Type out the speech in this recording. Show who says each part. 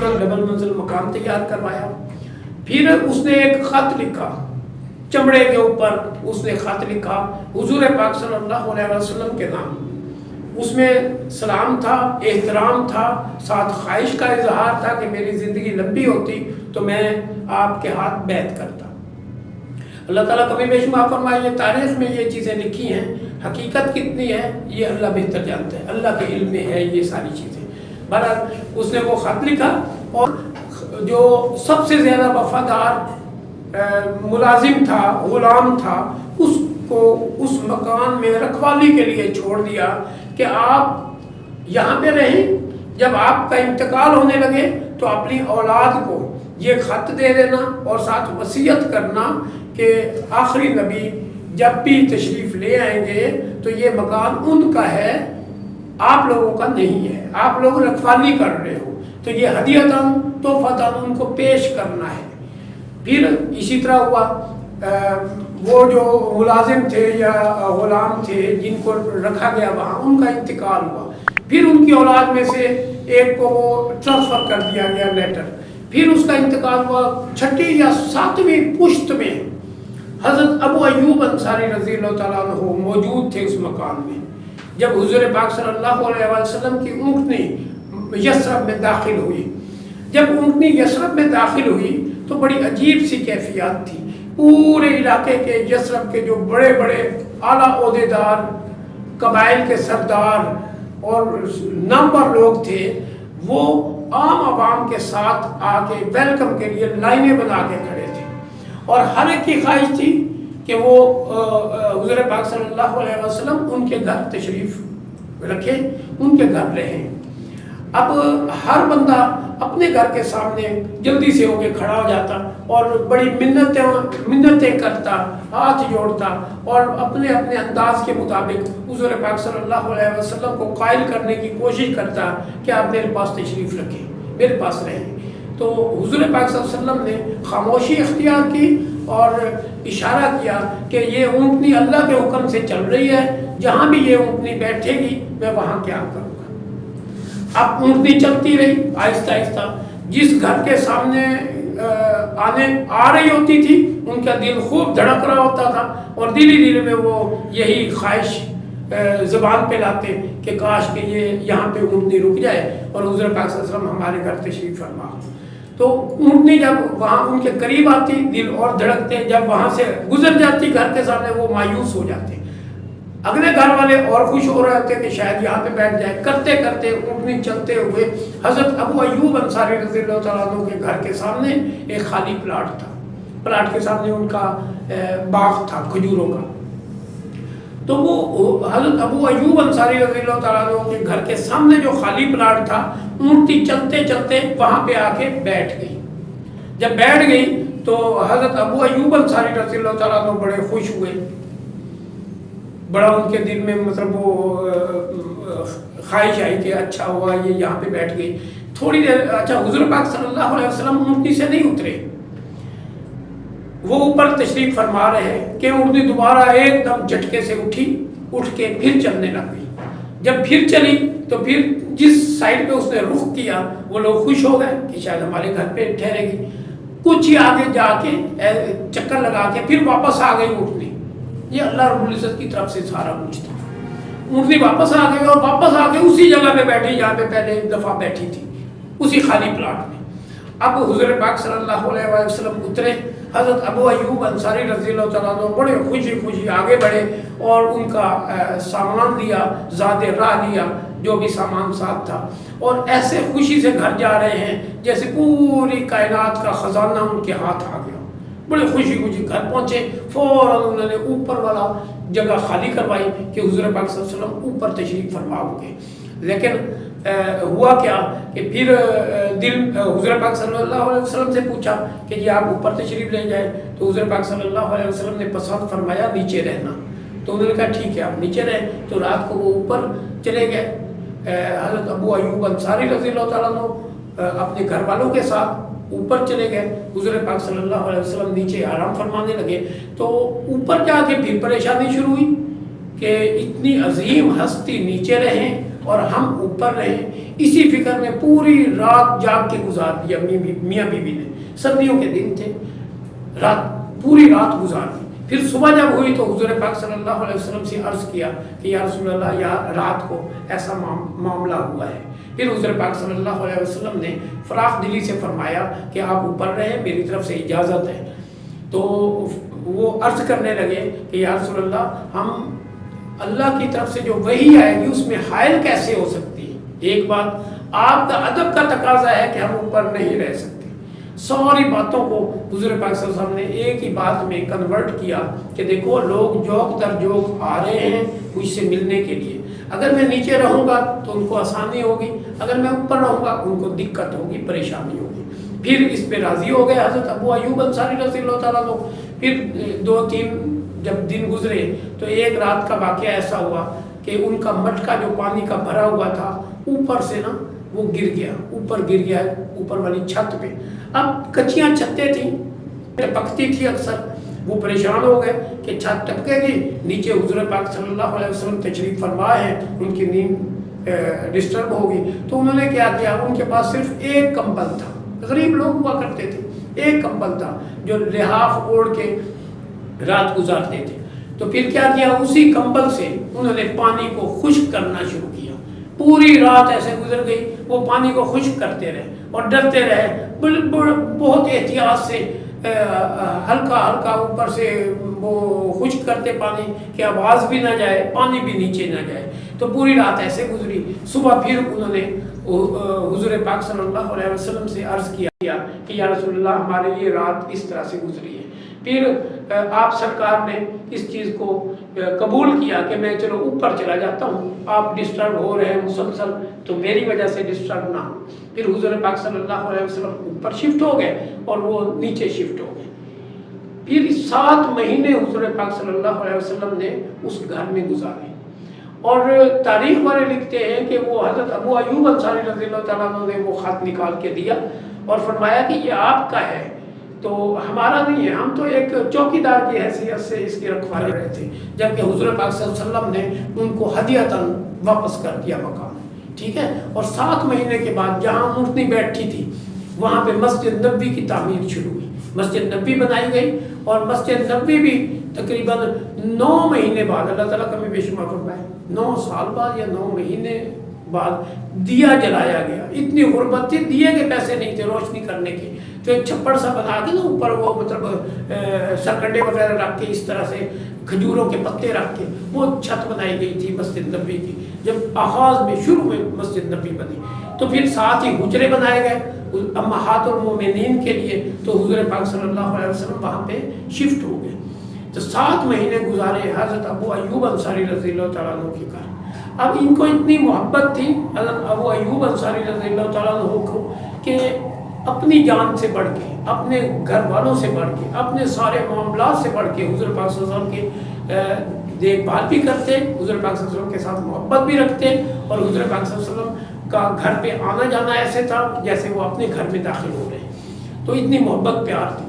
Speaker 1: خوبصورت ڈبل منزل مکان تیار کروایا. پھر اس نے ایک خط لکھا چمڑے کے اوپر، اس نے خط لکھا حضور پاک صلی اللہ علیہ وسلم کے نام. اس میں سلام تھا، احترام تھا، ساتھ خواہش کا اظہار تھا کہ میری زندگی لمبی ہوتی تو میں آپ کے ہاتھ بیعت کرتا. اللہ تعالیٰ کبھی بے شمار فرمائے. یہ تاریخ میں یہ چیزیں لکھی ہیں، حقیقت کتنی ہے یہ اللہ بہتر جانتا ہے، اللہ کے علم میں ہے یہ ساری چیزیں. بہرحال اس نے وہ خط لکھا اور جو سب سے زیادہ وفادار ملازم تھا، غلام تھا، اس کو اس مکان میں رکھوالی کے لیے چھوڑ دیا کہ آپ یہاں پہ رہیں، جب آپ کا انتقال ہونے لگے تو اپنی اولاد کو یہ خط دے دینا اور ساتھ وصیت کرنا کہ آخری نبی جب بھی تشریف لے آئیں گے تو یہ مکان ان کا ہے، آپ لوگوں کا نہیں ہے، آپ لوگ رکھوالی کر رہے ہو، تو یہ ہدیتاً تحفتاً ان کو پیش کرنا ہے. پھر اسی طرح ہوا، وہ جو ملازم تھے یا غلام تھے جن کو رکھا گیا وہاں، ان کا انتقال ہوا. پھر ان کی اولاد میں سے ایک کو وہ ٹرانسفر کر دیا گیا لیٹر. پھر اس کا انتقال ہوا. 6 یا 7ویں پشت میں حضرت ابو ایوب انصاری رضی اللہ تعالیٰ عنہ موجود تھے اس مکان میں. جب حضور پاک صلی اللہ علیہ وسلم کی اونٹنی یثرب میں داخل ہوئی، جب اونٹنی یثرب میں داخل ہوئی تو بڑی عجیب سی کیفیات تھی. پورے علاقے کے یثرب کے جو بڑے بڑے اعلیٰ عہدیدار، قبائل کے سردار اور نامور لوگ تھے، وہ عام عوام کے ساتھ آ کے ویلکم کے لیے لائنیں بنا کے کھڑے تھے، اور ہر ایک کی خواہش تھی کہ وہ حضور پاک صلی اللہ علیہ وسلم ان کے گھر تشریف رکھیں، ان کے گھر رہیں. اب ہر بندہ اپنے گھر کے سامنے جلدی سے ہو کے کھڑا ہو جاتا اور بڑی منتیں کرتا، ہاتھ جوڑتا اور اپنے اپنے انداز کے مطابق حضور پاک صلی اللہ علیہ وسلم کو قائل کرنے کی کوشش کرتا کہ آپ میرے پاس تشریف رکھیں، میرے پاس رہیں. تو حضور پاک صلی اللہ علیہ وسلم نے خاموشی اختیار کی اور اشارہ کیا کہ یہ اونٹنی اللہ کے حکم سے چل رہی ہے، جہاں بھی یہ اونٹنی بیٹھے گی میں وہاں کیا کروں گا. اب اونٹنی چلتی رہی آہستہ آہستہ. جس گھر کے سامنے آ رہی ہوتی تھی ان کا دل خوب دھڑک رہا ہوتا تھا اور دھیرے دھیرے میں وہ یہی خواہش زبان پہ لاتے کہ کاش کہ یہ یہاں پہ اونٹنی رک جائے اور حضور پاک صلی اللہ علیہ وسلم ہمارے گھر تشریف فرما. تو اونٹنی جب وہاں ان کے قریب آتی دل اور دھڑکتے، جب وہاں سے گزر جاتی گھر کے سامنے وہ مایوس ہو جاتے. اگلے گھر والے اور خوش ہو رہے ہوتے کہ شاید یہاں پہ بیٹھ جائے. کرتے کرتے اونٹنی چلتے ہوئے حضرت ابو ایوب انصاری رضی اللہ تعالیٰ عنہ کے گھر کے سامنے ایک خالی پلاٹ تھا. پلاٹ کے سامنے ان کا باغ تھا کھجوروں کا. تو وہ حضرت ابو ایوب انصاری رضی اللہ تعالیٰ عنہ کے گھر کے سامنے جو خالی پلاٹ تھا، اونٹنی چلتے چلتے وہاں پہ آ کے بیٹھ گئی. جب بیٹھ گئی تو حضرت ابو ایوب انصاری رضی اللہ تعالیٰ عنہ بڑے خوش ہوئے. بڑا ان کے دل میں مطلب وہ خواہش آئی کہ اچھا ہوا یہ یہاں پہ بیٹھ گئی. تھوڑی دیر اچھا حضور پاک صلی اللہ علیہ وسلم اونٹنی سے نہیں اترے، وہ اوپر تشریف فرما رہے ہیں کہ اونٹنی دوبارہ ایک دم جھٹکے سے اٹھ کے پھر چلنے لگ گئی. جب پھر چلی تو پھر جس سائڈ پہ اس نے رخ کیا وہ لوگ خوش ہو گئے کہ شاید ہمارے گھر پہ ٹھہرے گی. کچھ ہی آگے جا کے چکر لگا کے پھر واپس آ گئی اونٹنی. یہ اللہ رب العزت کی طرف سے سارا کچھ تھا. اونٹنی واپس آ گئی اور واپس آ کے اسی جگہ پہ بیٹھی جہاں پہ پہلے ایک دفعہ بیٹھی تھی، اسی خالی پلاٹ میں. اب حضور پاک صلی اللہ علیہ وسلم اترے. حضرت ابو ایوب انصاری رضی اللہ تعالیٰ عنہ بڑے خوشی آگے بڑھے اور ان کا سامان لیا، زاد راہ لیا جو بھی سامان ساتھ تھا، اور ایسے خوشی سے گھر جا رہے ہیں جیسے پوری کائنات کا خزانہ ان کے ہاتھ آ گیا. بڑے خوشی گھر پہنچے. فوراً انہوں نے اوپر والا جگہ خالی کروائی کہ حضور پاک صلی اللہ علیہ وسلم اوپر تشریف فرما ہوں گے. لیکن ہوا کیا کہ پھر حضور پاک صلی اللہ علیہ وسلم سے پوچھا کہ جی آپ اوپر تشریف لے جائیں. تو حضور پاک صلی اللہ علیہ وسلم نے پسند فرمایا نیچے رہنا. تو انہوں نے کہا ٹھیک ہے آپ نیچے رہیں. تو رات کو وہ اوپر چلے گئے. حضرت ابو ایوب انصاری رضی اللہ تعالیٰ عنہ اپنے گھر والوں کے ساتھ اوپر چلے گئے. حضور پاک صلی اللہ علیہ وسلم نیچے آرام فرمانے لگے. تو اوپر جا کے پھر پریشانی شروع ہوئی کہ اتنی عظیم ہستی نیچے رہیں اور ہم اوپر رہیں. اسی فکر میں پوری رات جاگ کے گزار دیا میاں بیوی نے. سردیوں کے دن تھے, پوری رات گزار دی. پھر صبح جب ہوئی تو حضور پاک صلی اللہ علیہ وسلم سے عرض کیا کہ یا رسول اللہ یا رات کو ایسا معاملہ ہوا ہے. پھر حضور پاک صلی اللہ علیہ وسلم نے فراخ دلی سے فرمایا کہ آپ اوپر رہیں, میری طرف سے اجازت ہے. تو وہ عرض کرنے لگے کہ یا رسول اللہ ہم اللہ کی طرف سے جو وحی آئے گی اس میں حائل کیسے ہو سکتی ہے؟ ایک بات آپ کا ادب کا تقاضا ہے کہ ہم اوپر نہیں رہ سکتے. ساری باتوں کو حضور پاک صلی اللہ علیہ وسلم نے ایک ہی بات میں کنورٹ کیا کہ دیکھو لوگ جوک در جوک آ رہے ہیں مجھ سے ملنے کے لیے. اگر میں نیچے رہوں گا تو ان کو آسانی ہوگی, اگر میں اوپر رہوں گا ان کو دقت ہوگی, پریشانی ہوگی. پھر اس پہ راضی ہو گئے حضرت ابو ایوب انصاری رضی اللہ تعالیٰ عنہ. پھر 2-3 جب دن گزرے تو ایک رات کا واقعہ ایسا ہوا کہ ان کا مٹکا جو پانی کا بھرا ہوا تھا اوپر سے نا وہ گر گیا, اوپر والی چھت پہ. اب کچیاں چھتیں تھیں, ٹپکتی تھی اکثر. وہ پریشان ہو گئے کہ چھت ٹپکے گی, نیچے حضور پاک صلی اللہ علیہ وسلم تشریف فرما ہے, ان کی نیند ڈسٹرب ہوگی. تو انہوں نے کیا کیا, ان کے پاس صرف ایک کمبل تھا, غریب لوگ ہوا کرتے تھے, ایک کمبل تھا جو لحاف اوڑھ کے رات گزارتے تھے. تو پھر کیا کیا, اسی کمبل سے انہوں نے پانی کو خشک کرنا شروع کیا. پوری رات ایسے گزر گئی, وہ پانی کو خشک کرتے رہے اور ڈرتے رہے, بہت احتیاط سے ہلکا ہلکا اوپر سے وہ خشک کرتے پانی کہ آواز بھی نہ جائے, پانی بھی نیچے نہ جائے. تو پوری رات ایسے گزری. صبح پھر انہوں نے حضور پاک صلی اللہ علیہ وسلم سے عرض کیا کہ یا رسول اللہ ہمارے یہ رات اس طرح سے گزری ہے. پھر آپ سرکار نے اس چیز کو قبول کیا کہ میں چلو اوپر چلا جاتا ہوں, آپ ڈسٹرب ہو رہے ہیں مسلسل تو میری وجہ سے ڈسٹرب نہ ہو. پھر حضور پاک صلی اللہ علیہ وسلم اوپر شفٹ ہو گئے اور وہ نیچے شفٹ ہو گئے. پھر 7 مہینے حضور پاک صلی اللہ علیہ وسلم نے اس گھر میں گزارے. اور تاریخ والے لکھتے ہیں کہ وہ حضرت ابو ایوب انصاری رضی اللہ تعالیٰ عنہ نے وہ خط نکال کے دیا اور فرمایا کہ یہ آپ کا ہے, تو ہمارا نہیں ہے, ہم تو ایک چوکیدار کی حیثیت سے اس کی رکھوالی رہے تھے. جبکہ حضور پاک صلی اللہ علیہ وسلم نے ان کو ہدیۃً واپس کر دیا مکان. ٹھیک ہے. اور 7 مہینے کے بعد جہاں اونٹنی بیٹھی تھی وہاں پہ مسجد نبوی کی تعمیر شروع ہوئی. مسجد نبوی بنائی گئی اور مسجد نبوی بھی تقریباً 9 مہینے بعد, اللہ تعالیٰ کا میں بے شمار فرمائے, 9 سال بعد یا 9 مہینے بعد دیا جلایا گیا. اتنی غربت تھی, دیے کے پیسے نہیں تھے روشنی کرنے کے, تو ایک چھپڑ سا بنا کے نا اوپر وہ مطلب سرکنڈے وغیرہ رکھ کے, اس طرح سے کھجوروں کے پتے رکھ کے وہ چھت بنائی گئی تھی مسجد نبوی کی. جب آغاز میں شروع میں مسجد نبوی بنی تو پھر ساتھ ہی حجرے بنائے گئے امہات المومنین کے لیے. تو حضور پاک صلی اللہ علیہ وسلم وہاں پہ شفٹ ہو گئے. تو 7 مہینے گزارے حضرت ابو ایوب انصاری رضی اللہ تعالیٰ عنہ کے گھر. اب ان کو اتنی محبت تھی حضرت ابو ایوب انصاری رضی اللہ تعالیٰ عنہ کو کہ اپنی جان سے بڑھ کے, اپنے گھر والوں سے بڑھ کے, اپنے سارے معاملات سے بڑھ کے حضور پاک صلی اللہ علیہ وسلم کی دیکھ بھال بھی کرتے, حضور پاک صلی اللہ علیہ وسلم کے ساتھ محبت بھی رکھتے, اور حضور پاک صلی اللہ علیہ وسلم کا گھر پہ آنا جانا ایسے تھا جیسے وہ اپنے گھر میں داخل ہو رہے ہیں. تو اتنی محبت پیار تھی.